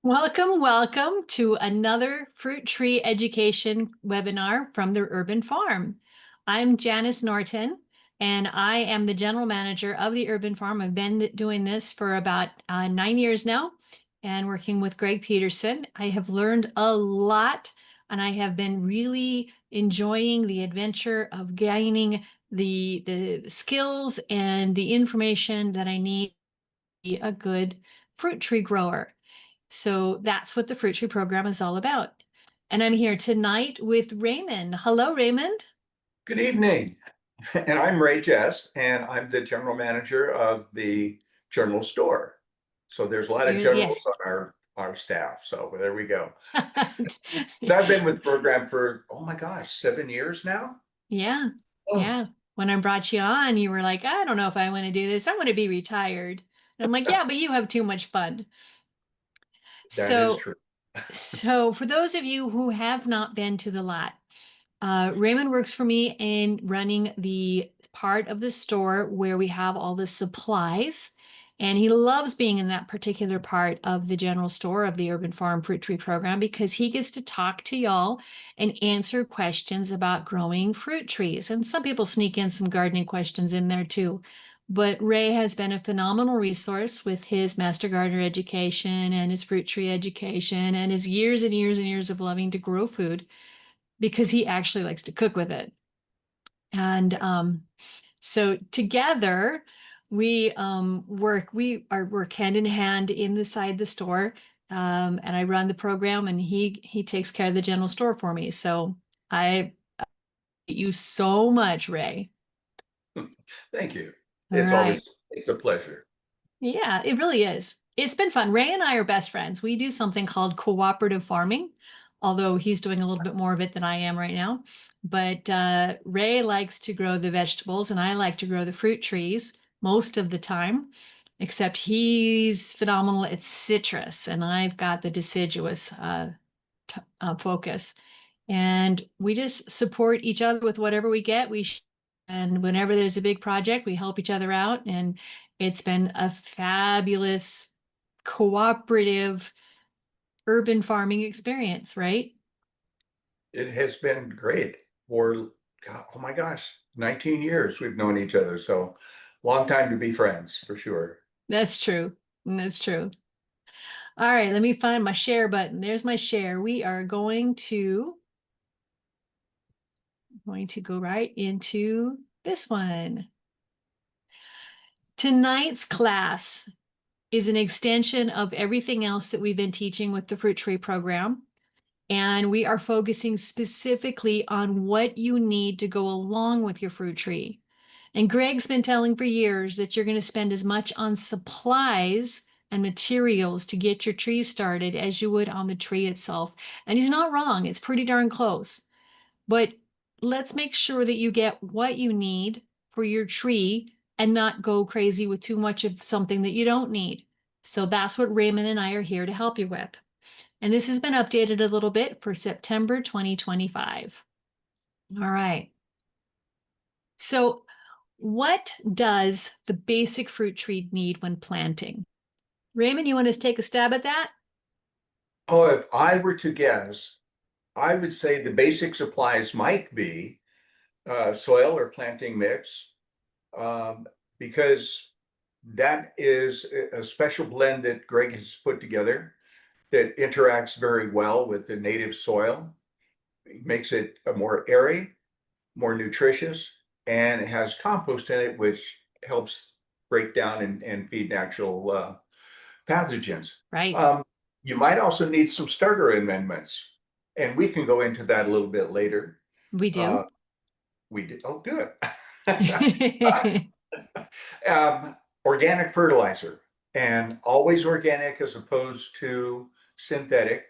Welcome to another fruit tree education webinar from the Urban Farm. I'm Janis Norton, and I am the general manager of the Urban Farm. I've been doing this for about 9 years now and working with Greg Peterson. I have learned a lot, and I have been really enjoying the adventure of gaining the skills and the information that I need to be a good fruit tree grower. So that's what the Fruit Tree program is all about. And I'm here tonight with Raymond. Hello, Raymond. Good evening. And I'm Ray Jess, and I'm the general manager of the journal store. So there's a lot of Yes. journals on our staff. So there we go. And I've been with the program for, oh my gosh, 7 years now. Yeah. Oh, Yeah. When I brought you on, you were like, I don't know if I want to do this. I want to be retired. And I'm like, yeah, but you have too much fun. that is So, true. so for those of you who have not been to the lot, Raymond works for me in running the part of the store where we have all the supplies. And he loves being in that particular part of the general store of the Urban Farm Fruit Tree Program because he gets to talk to y'all and answer questions about growing fruit trees. And some people sneak in some gardening questions in there too. But Ray has been a phenomenal resource with his Master Gardener education and his fruit tree education and his years and years and years of loving to grow food because he actually likes to cook with it. And so together we work hand in hand inside the store. And I run the program and he takes care of the general store for me. So I thank you so much, Ray. Thank you. All right. It's a pleasure. Yeah, it really is. It's been fun. Ray and I are best friends. We do something called cooperative farming, although he's doing a little bit more of it than I am right now. But Ray likes to grow the vegetables, and I like to grow the fruit trees most of the time, except he's phenomenal at citrus, and I've got the deciduous focus. And we just support each other with whatever we get. And whenever there's a big project, we help each other out. And it's been a fabulous cooperative urban farming experience, right? It has been great for, God, oh my gosh, 19 years we've known each other. So long time to be friends for sure. That's true. That's true. All right, let me find my share button. There's my share. We are going to go right into this one. Tonight's class is an extension of everything else that we've been teaching with the Fruit Tree program. And we are focusing specifically on what you need to go along with your fruit tree. And Greg's been telling for years that you're going to spend as much on supplies and materials to get your tree started as you would on the tree itself. And he's not wrong. It's pretty darn close. But let's make sure that you get what you need for your tree and not go crazy with too much of something that you don't need. So that's what Raymond and I are here to help you with. And this has been updated a little bit for September 2025. All right. So what does the basic fruit tree need when planting? Raymond, you want to take a stab at that? Oh, if I were to guess, I would say the basic supplies might be soil or planting mix, um, because that is a special blend that Greg has put together that interacts very well with the native soil. It makes it a more airy, more nutritious, and it has compost in it, which helps break down and feed natural pathogens. Right. Um, you might also need some starter amendments, and we can go into that a little bit later. We Uh, do. we did. Oh, good. um, Organic fertilizer, and always organic as opposed to synthetic,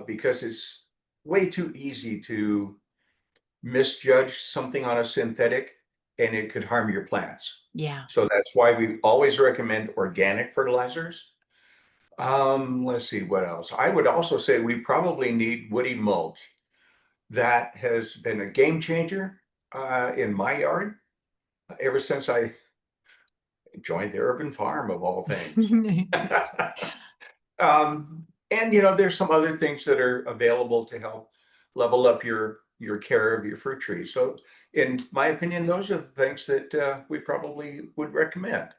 because it's way too easy to misjudge something on a synthetic and it could harm your plants. Yeah. So that's why we always recommend organic fertilizers. Let's see what else. I would also say we probably need woody mulch. That has been a game changer in my yard ever since I joined the urban farm of all things. And there's some other things that are available to help level up your care of your fruit trees. So in my opinion, those are the things that we probably would recommend.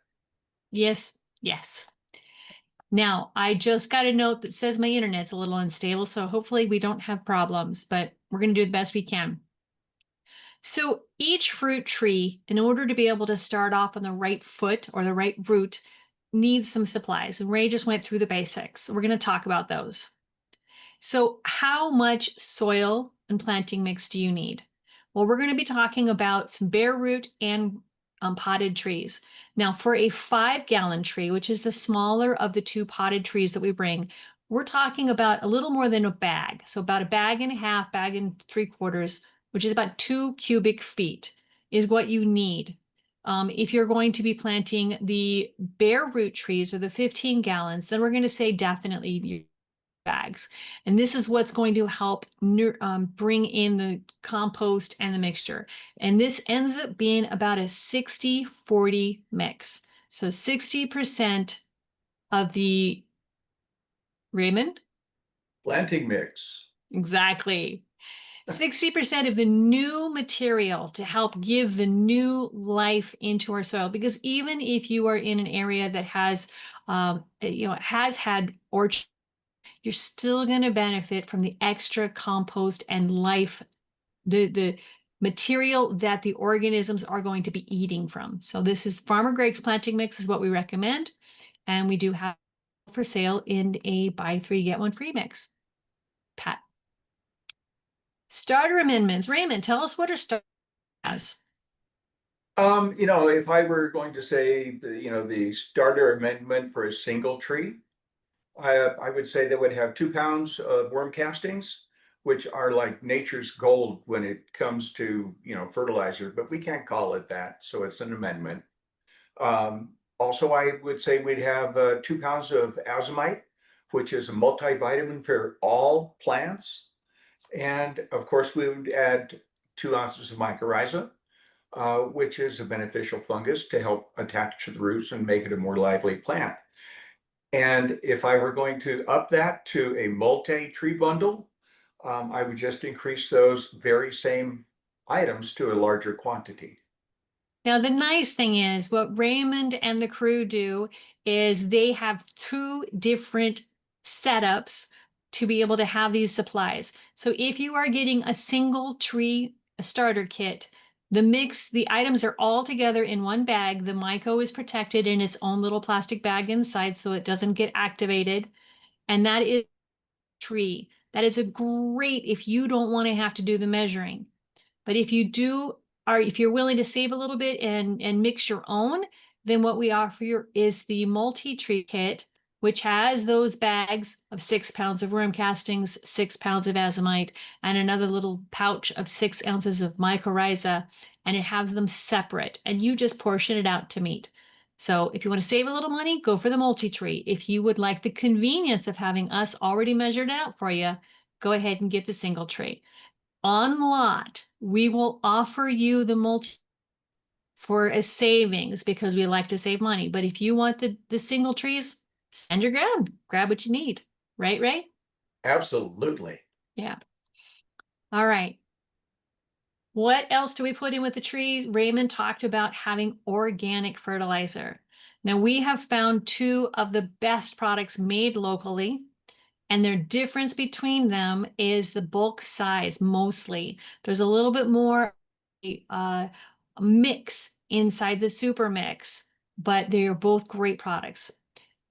Yes, yes. Now, I just got a note that says my internet's a little unstable, so hopefully we don't have problems, but we're going to do the best we can. So each fruit tree, in order to be able to start off on the right foot or the right root, needs some supplies. And Ray just went through the basics. We're going to talk about those. So how much soil and planting mix do you need? Well, we're going to be talking about some bare root and potted trees. Now, for a 5-gallon tree, which is the smaller of the 2 potted trees that we bring, we're talking about a little more than a bag. So about a bag and a half, bag and 3/4, which is about 2 cubic feet, is what you need. If you're going to be planting the bare root trees or the 15 gallons, then we're going to say definitely bags. And this is what's going to help bring in the compost and the mixture. And this ends up being about a 60-40 mix. So 60% of the Raymond? Planting mix. Exactly. 60% of the new material to help give the new life into our soil. Because even if you are in an area that has had orchard, you're still going to benefit from the extra compost and life, the material that the organisms are going to be eating from. So this is Farmer Greg's planting mix is what we recommend. And we do have for sale in a buy 3, get 1 free mix. Pat. Starter amendments. Raymond, tell us what are starter as. If I were going to say, the starter amendment for a single tree, I would say that would have 2 pounds of worm castings, which are like nature's gold when it comes to, fertilizer, but we can't call it that. So it's an amendment. Also, I would say we'd have 2 pounds of azomite, which is a multivitamin for all plants. And of course, we would add 2 ounces of mycorrhiza, which is a beneficial fungus to help attach to the roots and make it a more lively plant. And if I were going to up that to a multi-tree bundle, I would just increase those very same items to a larger quantity. Now, the nice thing is what Raymond and the crew do is they have 2 different setups to be able to have these supplies. So if you are getting a single tree starter kit, the items are all together in one bag. The myco is protected in its own little plastic bag inside so it doesn't get activated. And that is tree. That is a great if you don't want to have to do the measuring. But if you're willing to save a little bit and mix your own, then what we offer you is the multi-tree kit, which has those bags of 6 pounds of worm castings, 6 pounds of azomite, and another little pouch of 6 ounces of mycorrhiza, and it has them separate, and you just portion it out to meet. So if you want to save a little money, go for the multi-tree. If you would like the convenience of having us already measured out for you, go ahead and get the single tree. On lot, we will offer you the multi for a savings because we like to save money. But if you want the single trees, stand your ground, grab what you need. Right, Ray? Absolutely. Yeah. All right. What else do we put in with the trees? Raymond talked about having organic fertilizer. Now, we have found 2 of the best products made locally. And their difference between them is the bulk size mostly. There's a little bit more mix inside the super mix, but they are both great products.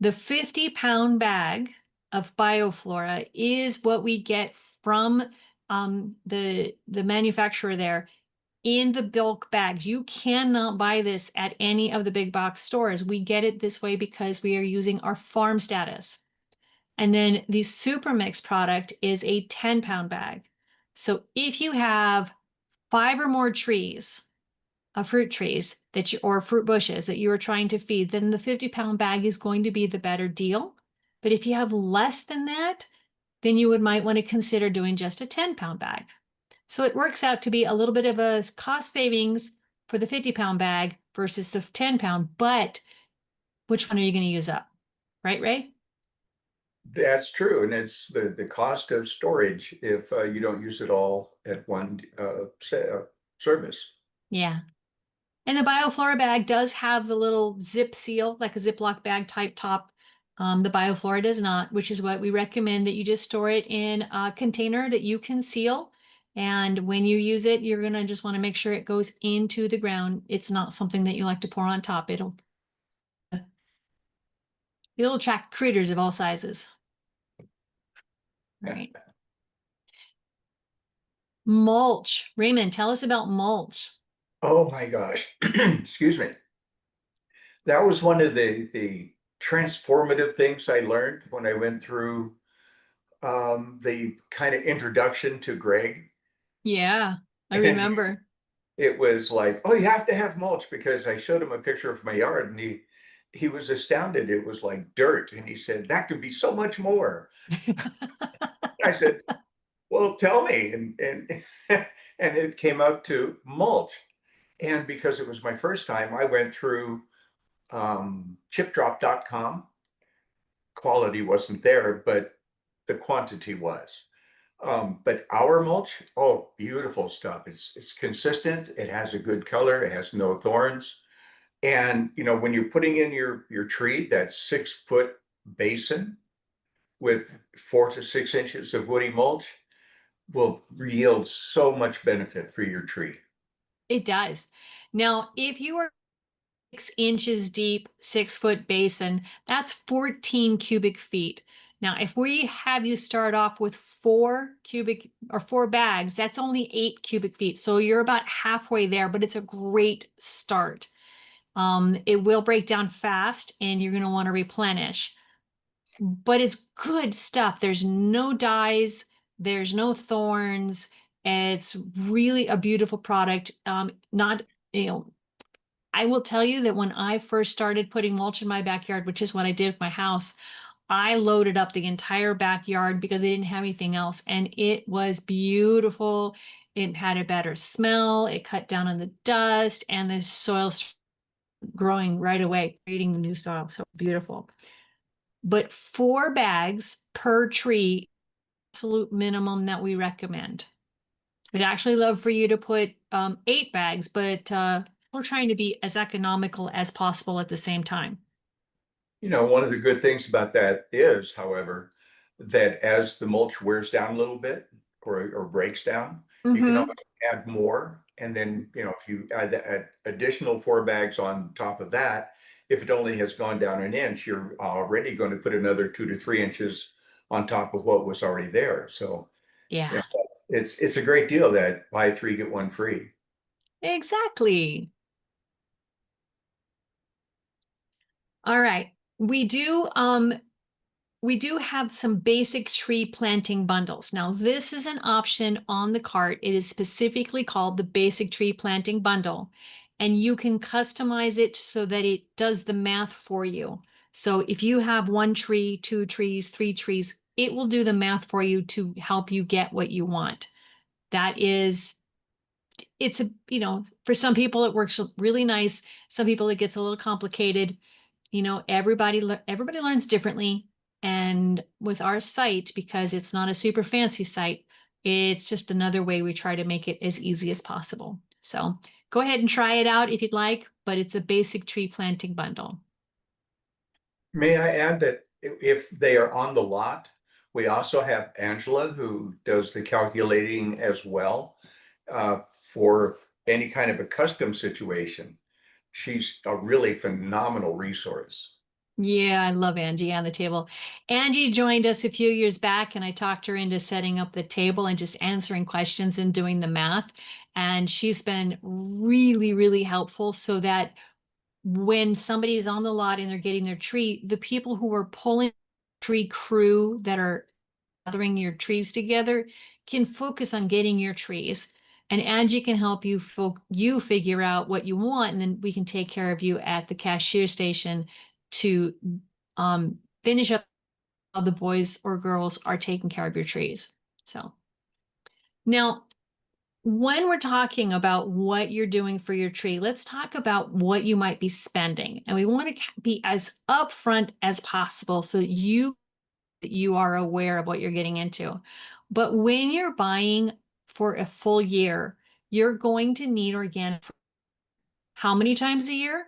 The 50-pound bag of Bioflora is what we get from the manufacturer there in the bulk bags. You cannot buy this at any of the big box stores. We get it this way because we are using our farm status. And then the super mix product is a 10-pound bag. So if you have 5 or more trees, fruit trees or fruit bushes that you are trying to feed, then the 50-pound bag is going to be the better deal. But if you have less than that, then you might want to consider doing just a 10-pound bag. So it works out to be a little bit of a cost savings for the 50-pound bag versus the 10-pound, but which one are you going to use up? Right, Ray? That's true, and it's the cost of storage if you don't use it all at one service. Yeah. And the BioFlora bag does have the little zip seal, like a Ziploc bag type top. The BioFlora does not, which is what we recommend, that you just store it in a container that you can seal. And when you use it, you're going to just want to make sure it goes into the ground. It's not something that you like to pour on top. It'll attract critters of all sizes. All right. Mulch. Raymond, tell us about mulch. Oh my gosh. Excuse me. That was one of the transformative things I learned when I went through the kind of introduction to Greg. Yeah, I And remember. it was like, oh, you have to have mulch because I showed him a picture of my yard and he was astounded. It was like dirt. And he said, that could be so much more. I said, well, tell me. And and it came up to mulch. And because it was my first time, I went through chipdrop.com. Quality wasn't there, but the quantity was. But our mulch, oh, beautiful stuff. It's consistent. It has a good color. It has no thorns. And when you're putting in your tree, that 6 foot basin with 4 to 6 inches of woody mulch will yield so much benefit for your tree. It does. Now, if you are 6 inches deep, 6 foot basin, that's 14 cubic feet. Now, if we have you start off with 4 bags, that's only 8 cubic feet. So you're about halfway there, but it's a great start. It will break down fast and you're going to want to replenish, but it's good stuff. There's no dyes, there's no thorns. It's really a beautiful product. Not, you know, I will tell you that when I first started putting mulch in my backyard, which is what I did with my house, I loaded up the entire backyard because I didn't have anything else. And it was beautiful. It had a better smell. It cut down on the dust and the soil growing right away, creating the new soil. So beautiful. But 4 bags per tree, absolute minimum that we recommend. We'd actually love for you to put 8 bags, but we're trying to be as economical as possible at the same time. One of the good things about that is, however, that as the mulch wears down a little bit or breaks down, you can Mm-hmm. always add more. And then, if you add additional 4 bags on top of that, if it only has gone down an inch, you're already going to put another 2 to 3 inches on top of what was already there. So, Yeah, yeah, it's a great deal that buy three, get one free. exactly. All right. We do have some basic tree planting bundles. Now, this is an option on the cart. It is specifically called the basic tree planting bundle, and you can customize it so that it does the math for you. So if you have 1 tree, 2 trees, 3 trees, it will do the math for you to help you get what you want. That is, for some people it works really nice. Some people it gets a little complicated. Everybody learns differently. And with our site, because it's not a super fancy site, it's just another way we try to make it as easy as possible. So go ahead and try it out if you'd like, but it's a basic tree planting bundle. May I add that if they are on the lot, we also have Angela who does the calculating as well uh, for any kind of a custom situation. She's a really phenomenal resource. Yeah, I love Angie on the table. Angie joined us a few years back, and I talked her into setting up the table and just answering questions and doing the math. And she's been really, really helpful so that when somebody's on the lot and they're getting their tree, the people who are pulling tree crew that are gathering your trees together can focus on getting your trees. And Angie can help you figure out what you want, and then we can take care of you at the cashier station to finish up how the boys or girls are taking care of your trees. So now, when we're talking about what you're doing for your tree, let's talk about what you might be spending. And we want to be as upfront as possible so that you that you are aware of what you're getting into. But when you're buying for a full year, you're going to need organic how many times a year?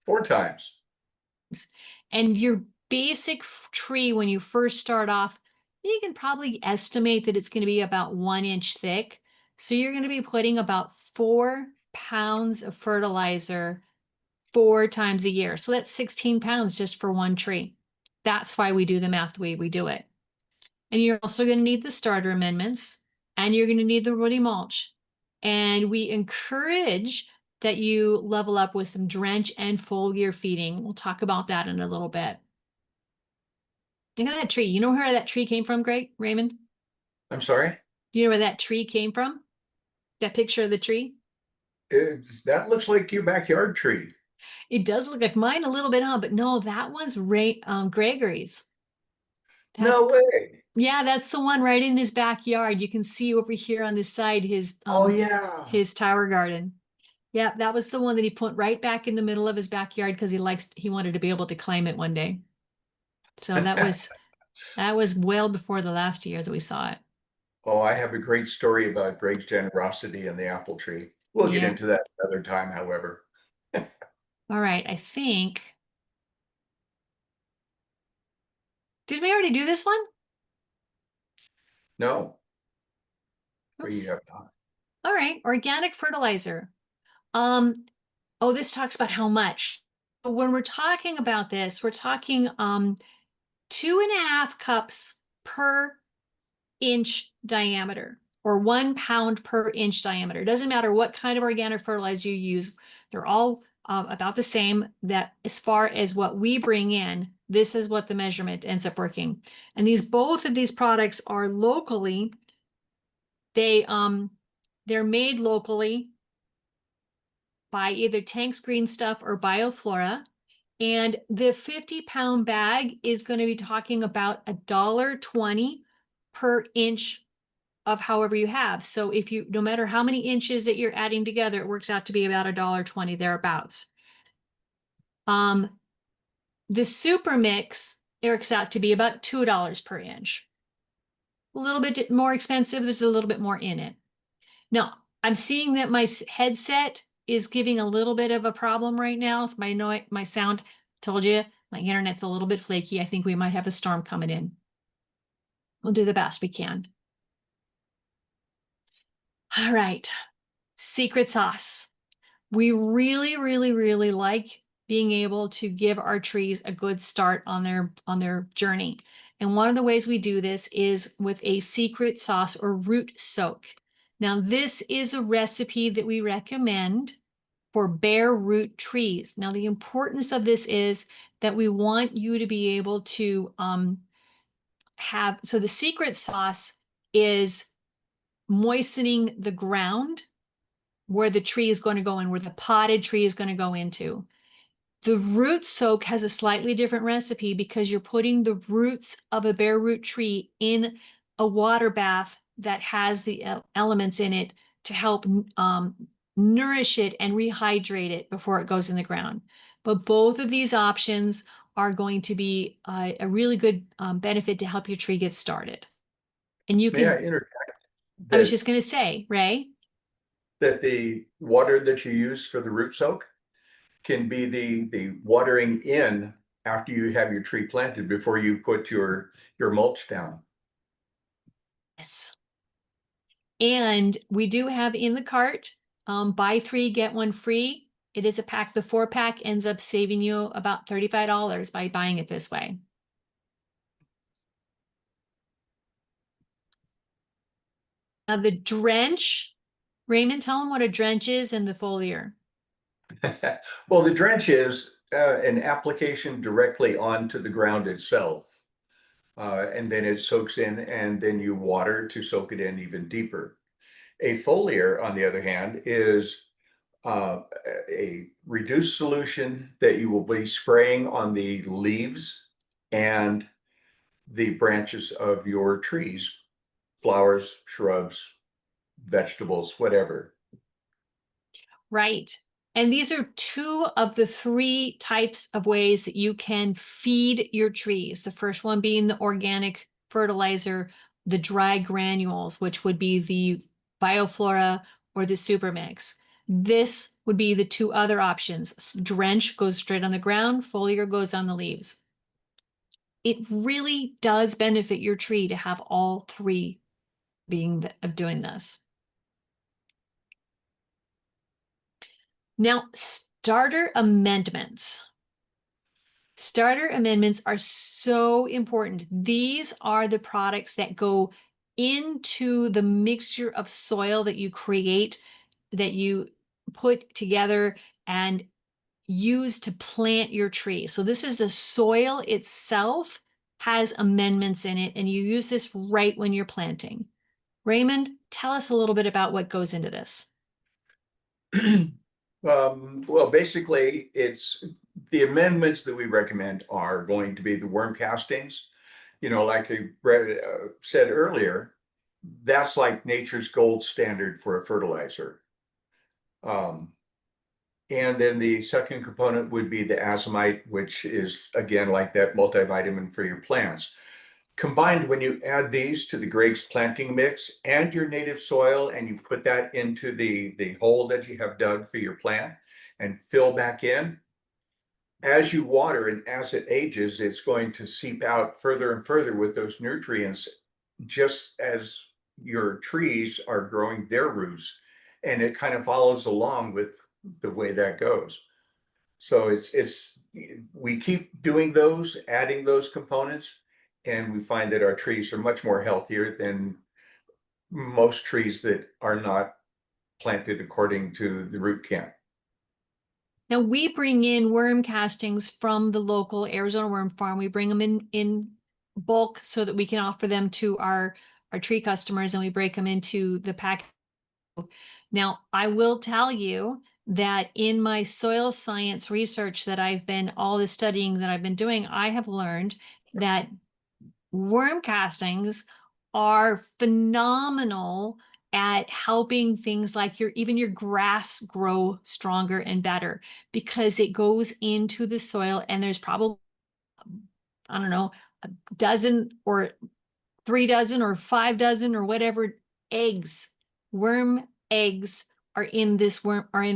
4 times. And your basic tree, when you first start off, you can probably estimate that it's going to be about 1 inch thick. So you're going to be putting about 4 pounds of fertilizer 4 times a year. So that's 16 pounds just for one tree. That's why we do the math the way we do it. And you're also going to need the starter amendments, and you're going to need the woody mulch. And we encourage that you level up with some drench and foliar feeding. We'll talk about that in a little bit. Look at that tree. You know where that tree came from, Greg, Raymond? I'm sorry? Do you know where that tree came from? That picture of the tree? That looks like your backyard tree. It does look like mine a little bit, huh? But no, that one's Gregory's. That's No way. Yeah, that's the one right in his backyard. You can see over here on this side Oh, yeah. his tower garden. Yeah, that was the one that he put right back in the middle of his backyard because he wanted to be able to claim it one day. So that was well before the last year that we saw it. Oh, I have a great story about Greg's generosity and the apple tree. We'll get Yeah. into that another time, however. All right, I think. Did we already do this one? No, we Oops. have not. All right, organic fertilizer. Um, oh, this talks about how much. But when we're talking about this, we're talking 2.5 cups per inch diameter, or 1 pound per inch diameter. It doesn't matter what kind of organic fertilizer you use. They're all about the same. That as far as what we bring in, this is what the measurement ends up working. And both of these products are locally. They're made locally by either Tank's Green Stuff or Bioflora. And the 50-pound bag is going to be talking about $1.20 per inch of however you have. So if you, no matter how many inches that you're adding together, it works out to be about $1.20 thereabouts. The super mix works out to be about $2 per inch. A little bit more expensive. There's a little bit more in it. Now, I'm seeing that my headset is giving a little bit of a problem right now. So my sound, told you, my internet's a little bit flaky. I think we might have a storm coming in. We'll do the best we can. All right, secret sauce. We really, really, really like being able to give our trees a good start on their journey. And one of the ways we do this is with a secret sauce or root soak. Now, this is a recipe that we recommend for bare root trees. Now, the importance of this is that we want you to be able to so the secret sauce is moistening the ground where the tree is going to go in, where the potted tree is going to go into. The root soak has a slightly different recipe because you're putting the roots of a bare root tree in a water bath that has the elements in it to help nourish it and rehydrate it before it goes in the ground. But both of these options are going to be a really good benefit to help your tree get started. And you May I can, interject I was that just going to say, Ray, the water that you use for the root soak can be the watering in after you have your tree planted before you put your mulch down? yes. And we do have in the cart, buy 3, get 1 free. It is a pack. The 4-pack ends up saving you about $35 by buying it this way. Now the drench, Raymond, tell them what a drench is and the foliar. Well, the drench is an application directly onto the ground itself. And then it soaks in, and then you water to soak it in even deeper. A foliar, on the other hand, is a reduced solution that you will be spraying on the leaves and the branches of your trees, flowers, shrubs, vegetables, whatever. Right. And these are two of the three types of ways that you can feed your trees. The first one being the organic fertilizer, the dry granules, which would be the bioflora or the supermix. This would be the two other options. Drench goes straight on the ground, foliar goes on the leaves. It really does benefit your tree to have all three of doing this. Now, starter amendments. Starter amendments are so important. These are the products that go into the mixture of soil that you create, that you put together and use to plant your tree. So this is the soil itself has amendments in it, and you use this right when you're planting. Raymond, tell us a little bit about what goes into this. Well, basically, it's the amendments that we recommend are going to be the worm castings. Like I said earlier, that's like nature's gold standard for a fertilizer. Um, and then the second component would be the azomite, which is again like that multivitamin for your plants. Combined, when you add these to the Greg's planting mix and your native soil, and you put that into the hole that you have dug for your plant and fill back in, as you water and as it ages, it's going to seep out further and further with those nutrients, just as your trees are growing their roots. And it kind of follows along with the way that goes. So we keep doing those, adding those components, and we find that our trees are much more healthier than most trees that are not planted according to the root camp. Now we bring in worm castings from the local Arizona worm farm. We bring them in bulk so that we can offer them to our tree customers, and we break them into the pack. Now, I will tell you that in my soil science research that all the studying that I've been doing, I have learned that worm castings are phenomenal at helping things like even your grass grow stronger and better, because it goes into the soil, and there's probably, I don't know, a dozen or 3 dozen or 5 dozen or whatever eggs, worm eggs are in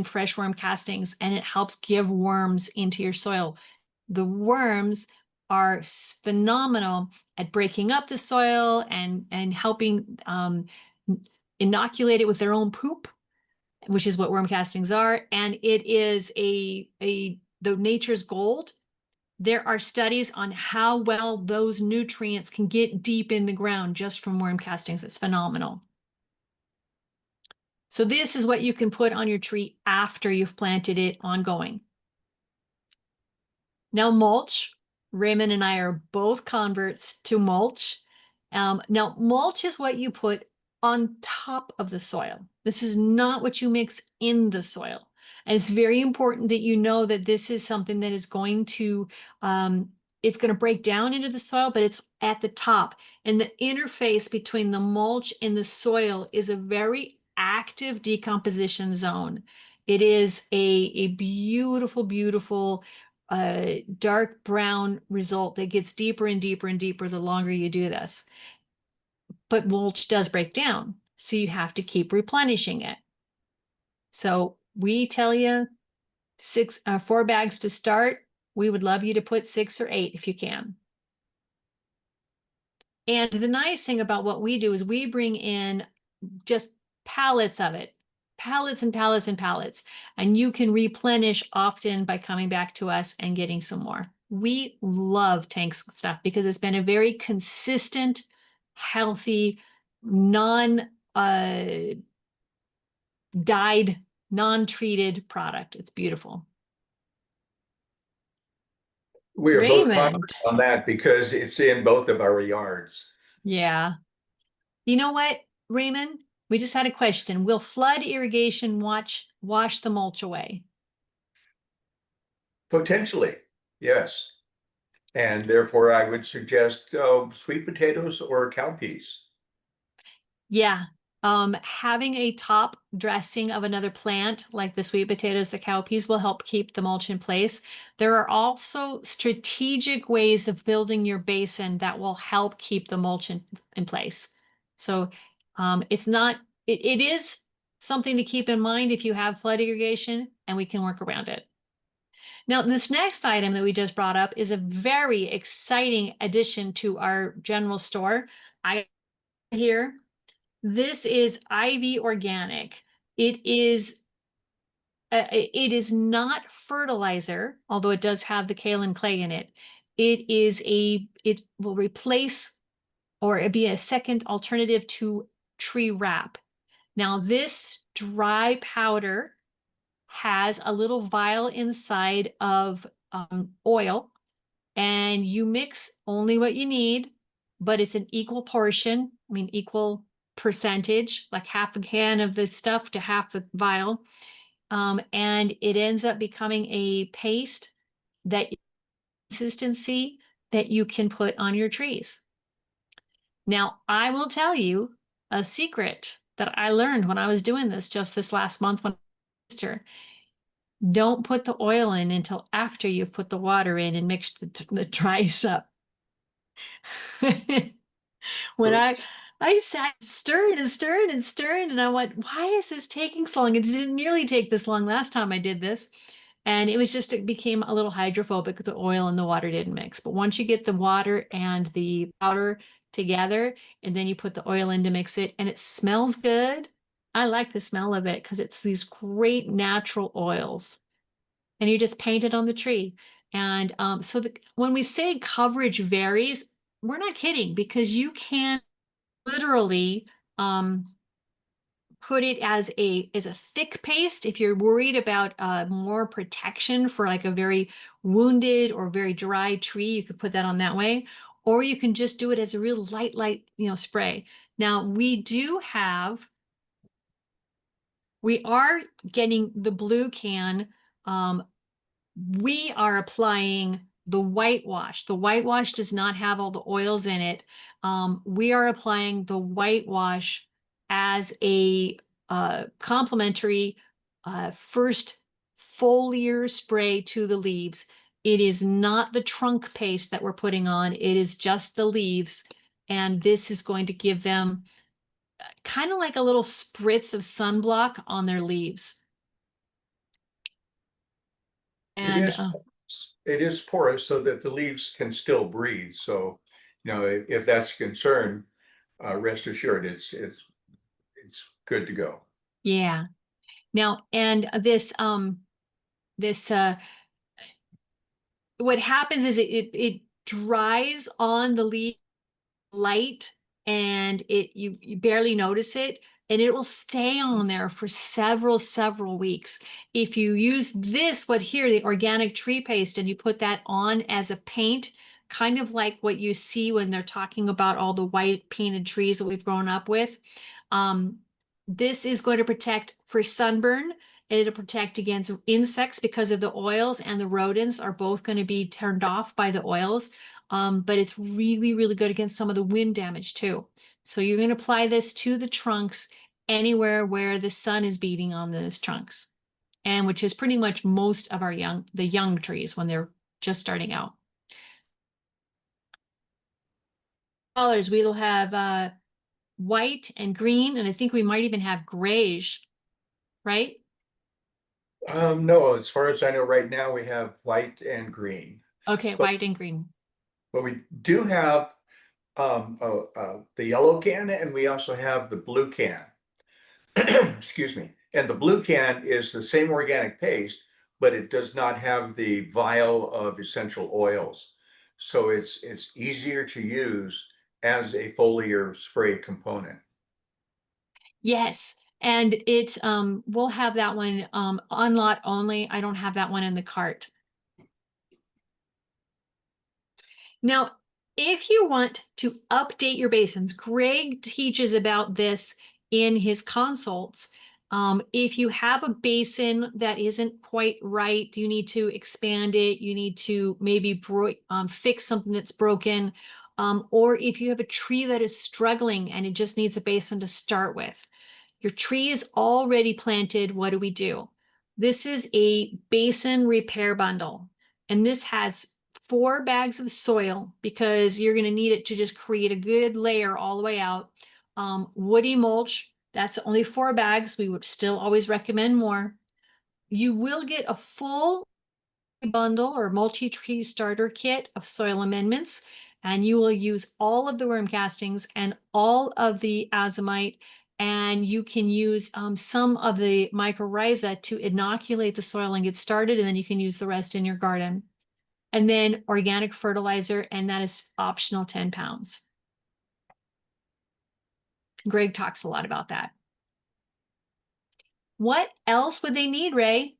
fresh worm castings, and it helps give worms into your soil. The worms are phenomenal at breaking up the soil and helping inoculate it with their own poop, which is what worm castings are. And it is the nature's gold. There are studies on how well those nutrients can get deep in the ground just from worm castings. It's phenomenal. So this is what you can put on your tree after you've planted it ongoing. Now, mulch. Raymond and I are both converts to mulch. Now, mulch is what you put on top of the soil. This is not what you mix in the soil. And it's very important that you know that this is something that is it's going to break down into the soil, but it's at the top. And the interface between the mulch and the soil is a very active decomposition zone. It is a beautiful, beautiful dark brown result that gets deeper and deeper and deeper the longer you do this. But mulch does break down, so you have to keep replenishing it. So we tell you 4 bags to start. We would love you to put 6 or 8 if you can. And the nice thing about what we do is we bring in just pallets of it, pallets and pallets and pallets, and you can replenish often by coming back to us and getting some more. We love tank stuff because it's been a very consistent, healthy, dyed, non-treated product. It's beautiful. We are both Raymond. converts on that because it's in both of our yards. Yeah. You know what, Raymond? We just had a question. Will flood irrigation wash the mulch away? Potentially, yes. And therefore, I would suggest sweet potatoes or cowpeas. Yeah. Having a top dressing of another plant, like the sweet potatoes, the cowpeas, will help keep the mulch in place. There are also strategic ways of building your basin that will help keep the mulch in place. So it's not, it is something to keep in mind if you have flood irrigation, and we can work around it. Now, this next item that we just brought up is a very exciting addition to our general store. I here, this is Ivy Organic. It is not fertilizer, although it does have the kaolin clay in it. It will replace, or it'd be a second alternative to, tree wrap. Now, this dry powder has a little vial inside of oil, and you mix only what you need, but it's an equal portion, I mean, equal percentage, like half a can of the stuff to half a vial. And it ends up becoming a paste that consistency that you can put on your trees. Now, I will tell you a secret that I learned when I was doing this just this last month when don't put the oil in until after you've put the water in and mixed the dry stuff. When I sat stirring and stirring and stirring, and I went, why is this taking so long? It didn't nearly take this long last time I did this. And it was just, it became a little hydrophobic. The oil and the water didn't mix. But once you get the water and the powder together, and then you put the oil in to mix it, and it smells good. I like the smell of it because it's these great natural oils. And you just paint it on the tree. And when we say coverage varies, we're not kidding, because you can literally put it as a thick paste if you're worried about more protection for like a very wounded or very dry tree. You could put that on that way, or you can just do it as a real light spray. Now we are getting the blue can. We are applying the whitewash. The whitewash does not have all the oils in it. We are applying the whitewash as a complementary first foliar spray to the leaves. It is not the trunk paste that we're putting on. It is just the leaves. And this is going to give them kind of like a little spritz of sunblock on their leaves. It And is, it is porous so that the leaves can still breathe. So, if that's a concern, rest assured, it's good to go. yeah. Now, and this what happens is it dries on the leaf light, and you barely notice it, and it will stay on there for several weeks. If you use this, what here, the organic tree paste, and you put that on as a paint, kind of like what you see when they're talking about all the white painted trees that we've grown up with. This is going to protect for sunburn. It'll protect against insects because of the oils, and the rodents are both going to be turned off by the oils. But it's really good against some of the wind damage too. So you're going to apply this to the trunks anywhere where the sun is beating on those trunks, and which is pretty much most of the young trees when they're just starting out. Colors, we'll have white and green, and I think we might even have grayish, right? No, as far as I know, right now we have white and green, Okay, but white and green. we do have the yellow can, and we also have the blue can. Excuse me. And the blue can is the same organic paste, but it does not have the vial of essential oils. So it's easier to use as a foliar spray component. Yes. And we'll have that one on lot only. I don't have that one in the cart. Now, if you want to update your basins, Greg teaches about this in his consults. If you have a basin that isn't quite right, you need to expand it, you need to maybe fix something that's broken, or if you have a tree that is struggling and it just needs a basin to start with. Your tree is already planted. What do we do? This is a basin repair bundle, and this has 4 bags of soil because you're going to need it to just create a good layer all the way out. Woody mulch, that's only 4 bags. We would still always recommend more. You will get a full bundle or multi-tree starter kit of soil amendments, and you will use all of the worm castings and all of the azomite, and you can use some of the mycorrhiza to inoculate the soil and get started, and then you can use the rest in your garden. And then organic fertilizer, and that is optional, 10 pounds. Greg talks a lot about that. What else would they need, Ray?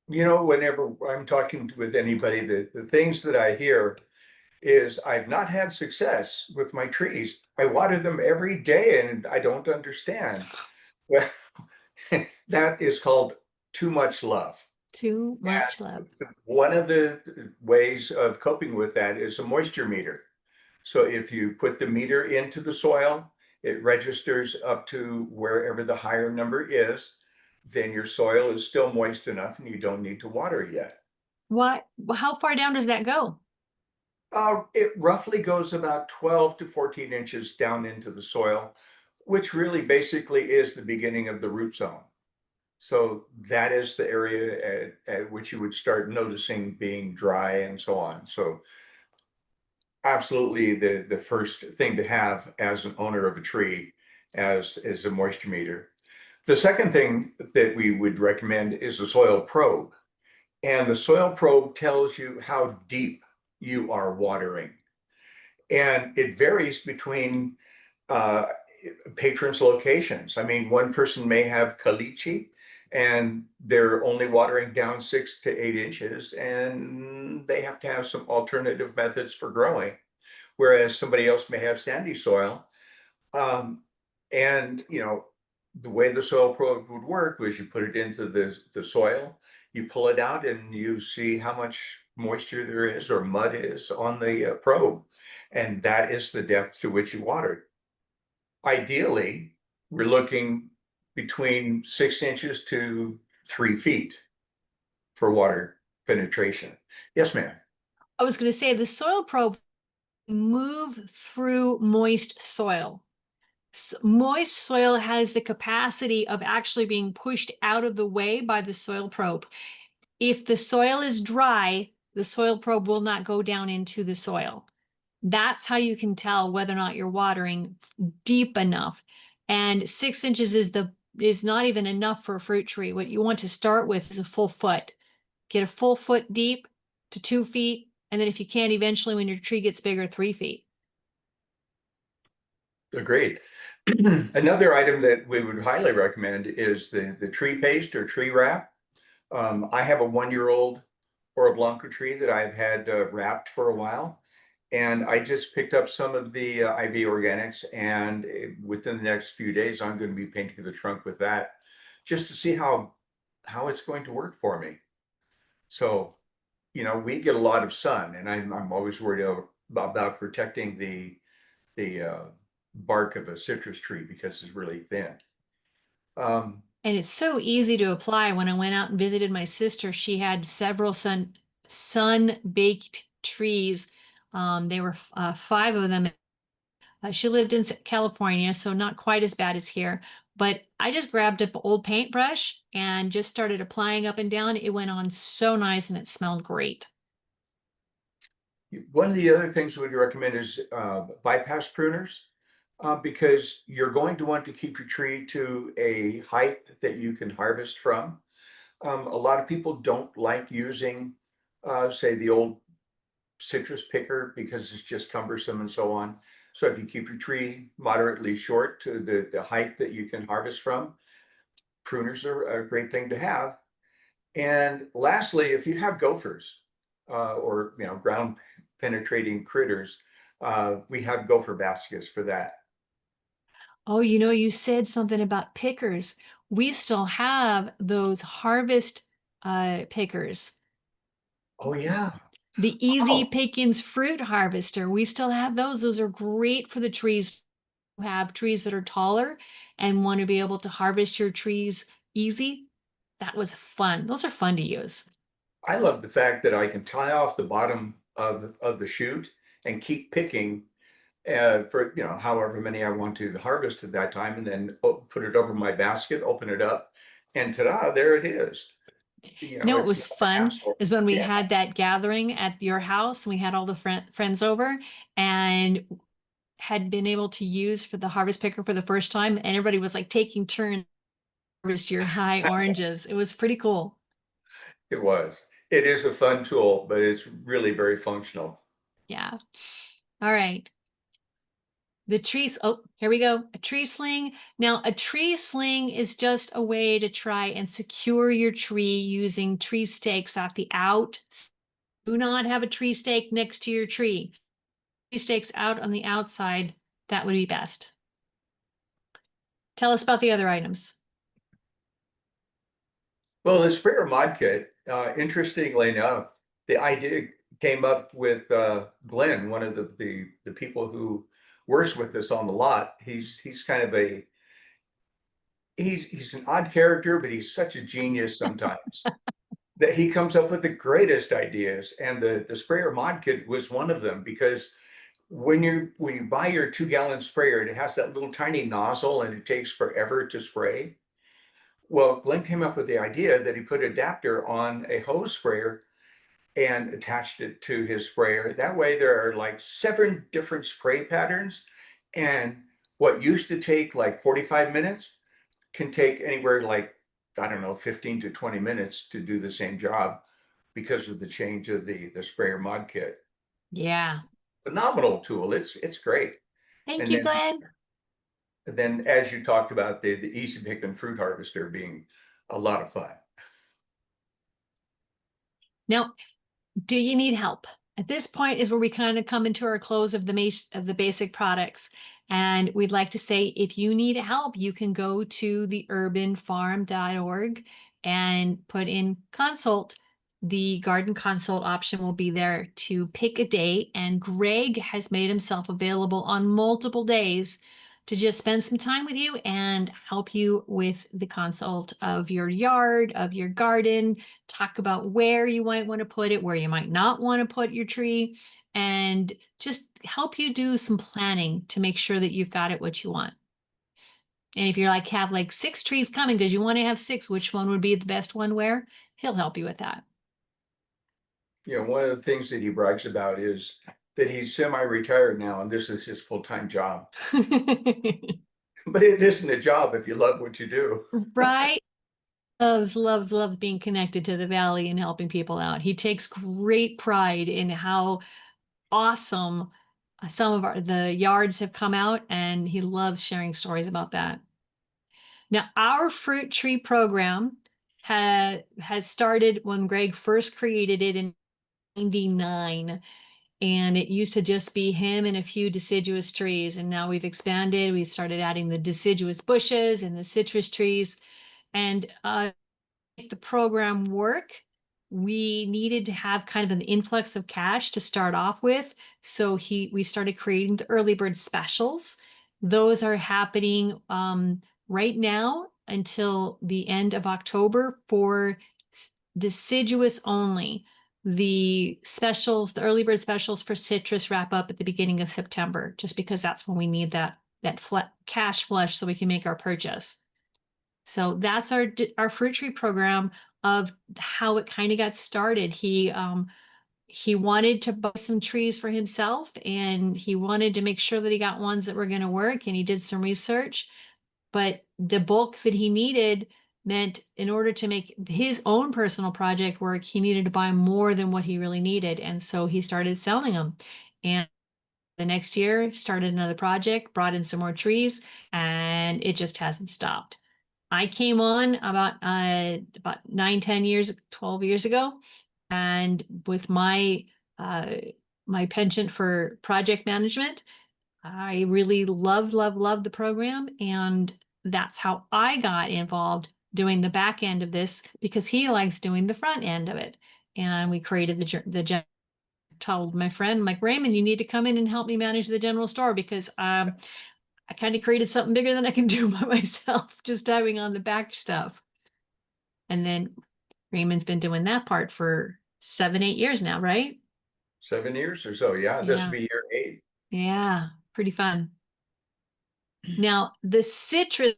Whenever I'm talking with anybody, the things that I hear is I've not had success with my trees. I water them every day and I don't understand. Well, that is called too much love. Too much love. One of the ways of coping with that is a moisture meter. So if you put the meter into the soil, it registers up to wherever the higher number is, then your soil is still moist enough and you don't need to water yet. What? How far down does that go? It roughly goes about 12 to 14 inches down into the soil, which really basically is the beginning of the root zone. So that is the area at which you would start noticing being dry and so on. So absolutely the first thing to have as an owner of a tree as is a moisture meter. The second thing that we would recommend is a soil probe. And the soil probe tells you how deep you are watering. And it varies between uh, patrons' locations. I mean, one person may have caliche and they're only watering down 6 to 8 inches, and they have to have some alternative methods for growing. Whereas somebody else may have sandy soil. Um, and the way the soil probe would work was you put it into the soil, you pull it out, and you see how much moisture there is or mud is on the probe. And that is the depth to which you watered. Ideally, we're looking between 6 inches to 3 feet for water penetration. Yes, ma'am. I was going to say the soil probe move through moist soil. Moist soil has the capacity of actually being pushed out of the way by the soil probe. If the soil is dry, the soil probe will not go down into the soil. That's how you can tell whether or not you're watering deep enough. And 6 inches is not even enough for a fruit tree. What you want to start with is a full foot. Get a full foot deep to 2 feet. And then if you can, eventually when your tree gets bigger, 3 feet. Agreed. Another item that we would highly recommend is the tree paste or tree wrap. I have a 1-year-old Ora Blanca tree that I've had wrapped for a while. And I just picked up some of the IV organics, and within the next few days, I'm going to be painting the trunk with that just to see how it's going to work for me. So, we get a lot of sun, and I'm always worried about protecting the bark of a citrus tree because it's really thin. Um, And it's so easy to apply. When I went out and visited my sister, she had several sun-baked trees. They were 5 of them. She lived in California, so not quite as bad as here. But I just grabbed up an old paintbrush and just started applying up and down. It went on so nice and it smelled great. One of the other things we'd recommend is bypass pruners, because you're going to want to keep your tree to a height that you can harvest from. A lot of people don't like using, say, the old citrus picker because it's just cumbersome and so on. So if you keep your tree moderately short to the height that you can harvest from, pruners are a great thing to have. And lastly, if you have gophers or ground penetrating critters, we have gopher baskets for that. Oh, you said something about pickers. We still have those harvest pickers. Oh yeah. The Easy Oh, Pickins fruit harvester. We still have those. Those are great for the trees who have trees that are taller and want to be able to harvest your trees easy, that was fun. Those are fun to use. I love the fact that I can tie off the bottom of the shoot and keep picking for, however many I want to harvest at that time, and then put it over my basket, open it up, and ta-da, there it is. You know what It's was not a fun hassle. is when we Yeah, had that gathering at your house and we had all the friends over and had been able to use for the harvest picker for the first time, and everybody was like taking turns to harvest your high oranges. It was pretty cool. it was. It is a fun tool, but it's really very functional. Yeah. All right. The trees. Oh, here we go. A tree sling. Now, a tree sling is just a way to try and secure your tree using tree stakes off the out. Do not have a tree stake next to your tree. Tree stakes out on the outside. That would be best. Tell us about the other items. Well, the sprayer mod kit, interestingly enough, the idea came up with Glenn, one of the people who works with us on the lot. He's kind of he's an odd character, but he's such a genius sometimes that he comes up with the greatest ideas. And the sprayer mod kit was one of them because when you buy your 2 gallon sprayer, it has that little tiny nozzle and it takes forever to spray. Well, Glenn came up with the idea that he put an adapter on a hose sprayer and attached it to his sprayer. That way, there are like 7 different spray patterns. And what used to take like 45 minutes can take anywhere like, I don't know, 15 to 20 minutes to do the same job because of the change of the sprayer mod kit. Yeah. Phenomenal tool. It's great. Thank And you, Glenn. then as you talked about the easy pick and fruit harvester being a lot of fun. Now, do you need help? At this point is where we kind of come into our close of the basic products. And we'd like to say if you need help, you can go to the urbanfarm.org and put in consult. The garden consult option will be there to pick a day. And Greg has made himself available on multiple days to just spend some time with you and help you with the consult of your yard, of your garden, talk about where you might want to put it, where you might not want to put your tree, and just help you do some planning to make sure that you've got it what you want. And if you're like, have like 6 trees coming because you want to have 6, which one would be the best one where? He'll help you with that. One of the things that he brags about is that he's semi-retired now and this is his full-time job. But it isn't a job if you love what you do. Right? Loves being connected to the valley and helping people out. He takes great pride in how awesome some of the yards have come out, and he loves sharing stories about that. Now, our fruit tree program has started when Greg first created it in 99. And it used to just be him and a few deciduous trees. And now we've expanded. We started adding the deciduous bushes and the citrus trees. And make the program work, we needed to have kind of an influx of cash to start off with. So we started creating the early bird specials. Those are happening right now until the end of October for deciduous only. The specials, the early bird specials for citrus wrap up at the beginning of September, just because that's when we need that cash flush so we can make our purchase. So that's our fruit tree program of how it kind of got started. He wanted to buy some trees for himself and he wanted to make sure that he got ones that were going to work, and he did some research. But the bulk that he needed meant in order to make his own personal project work, he needed to buy more than what he really needed. And so he started selling them. And the next year started another project, brought in some more trees, and it just hasn't stopped. I came on about 9, 10 years, 12 years ago, and with my penchant for project management, I really loved the program, and that's how I got involved doing the back end of this because he likes doing the front end of it. And we created the told my friend, like, Raymond, you need to come in and help me manage the general store because I kind of created something bigger than I can do by myself, just having on the back stuff. And then Raymond's been doing that part for 7, 8 years now, right? 7 years or so. Yeah, this will Yeah. be year 8. Yeah. Pretty fun. Now, the citrus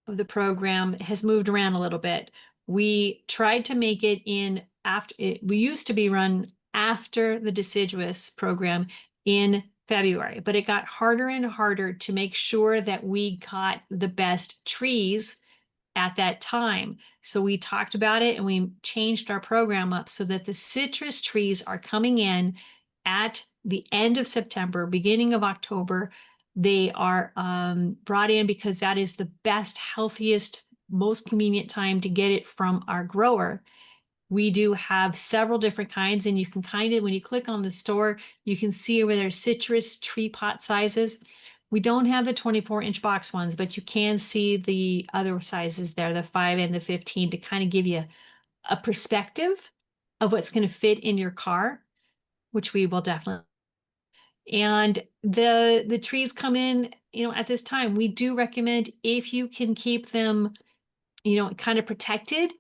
of the program has moved around a little bit. We tried to make it in after it, we used to be run after the deciduous program in February, but it got harder and harder to make sure that we got the best trees at that time. So we talked about it and we changed our program up so that the citrus trees are coming in at the end of September, beginning of October. They are brought in because that is the best, healthiest, most convenient time to get it from our grower. We do have several different kinds, and you can kind of, when you click on the store, you can see where there's citrus tree pot sizes. We don't have the 24-inch box ones, but you can see the other sizes there, the 5 and the 15, to kind of give you a perspective of what's going to fit in your car, which we will definitely. And the trees come in, at this time. We do recommend, if you can keep them kind of protected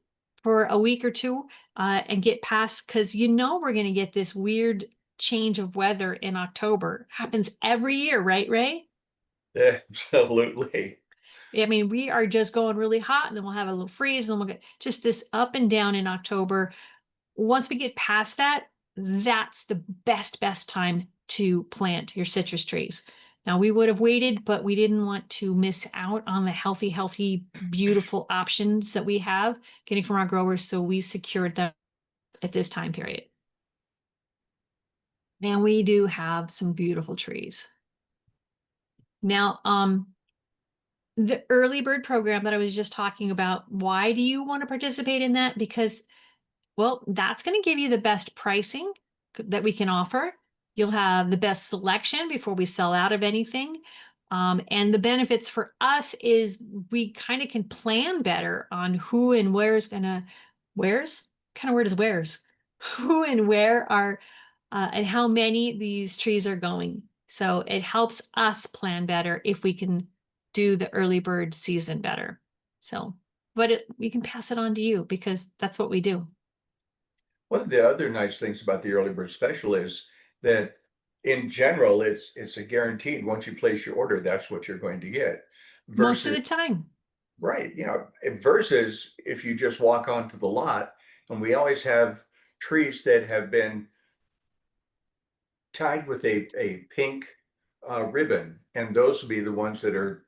for a week or two, and get past, because we're going to get this weird change of weather in October. Happens every year, right, Ray? Absolutely. I mean, we are just going really hot, and then we'll have a little freeze, and then we'll get just this up and down in October. Once we get past that, that's the best time to plant your citrus trees. Now, we would have waited, but we didn't want to miss out on the healthy, beautiful options that we have getting from our growers. So we secured them at this time period. And we do have some beautiful trees. Now, the early bird program that I was just talking about, why do you want to participate in that? Because, well, that's going to give you the best pricing that we can offer. You'll have the best selection before we sell out of anything. And the benefits for us is we kind of can plan better on who and where's gonna, where's? Kind of word is where's? Who and where are, and how many these trees are going. So it helps us plan better if we can do the early bird season better. So, but we can pass it on to you because that's what we do. One of the other nice things about the early bird special is that in general, it's a guaranteed, once you place your order, that's what you're going to get. Most of Versus, the time. right, versus if you just walk onto the lot, and we always have trees that have been tied with a pink ribbon, and those will be the ones that are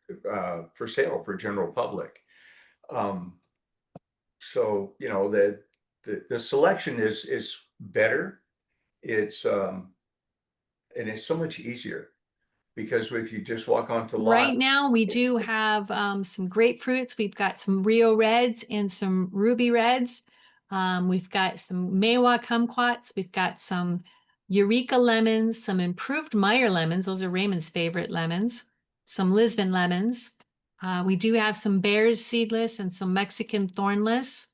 for sale for general public. Um, so the selection is better. It's and it's so much easier because if you just walk onto the lot, Right now, we do have some grapefruits. We've got some Rio Reds and some Ruby Reds. We've got some Mawa kumquats. We've got some Eureka lemons, some improved Meyer lemons. Those are Raymond's favorite lemons. Some Lisbon lemons. We do have some Bears seedless and some Mexican thornless.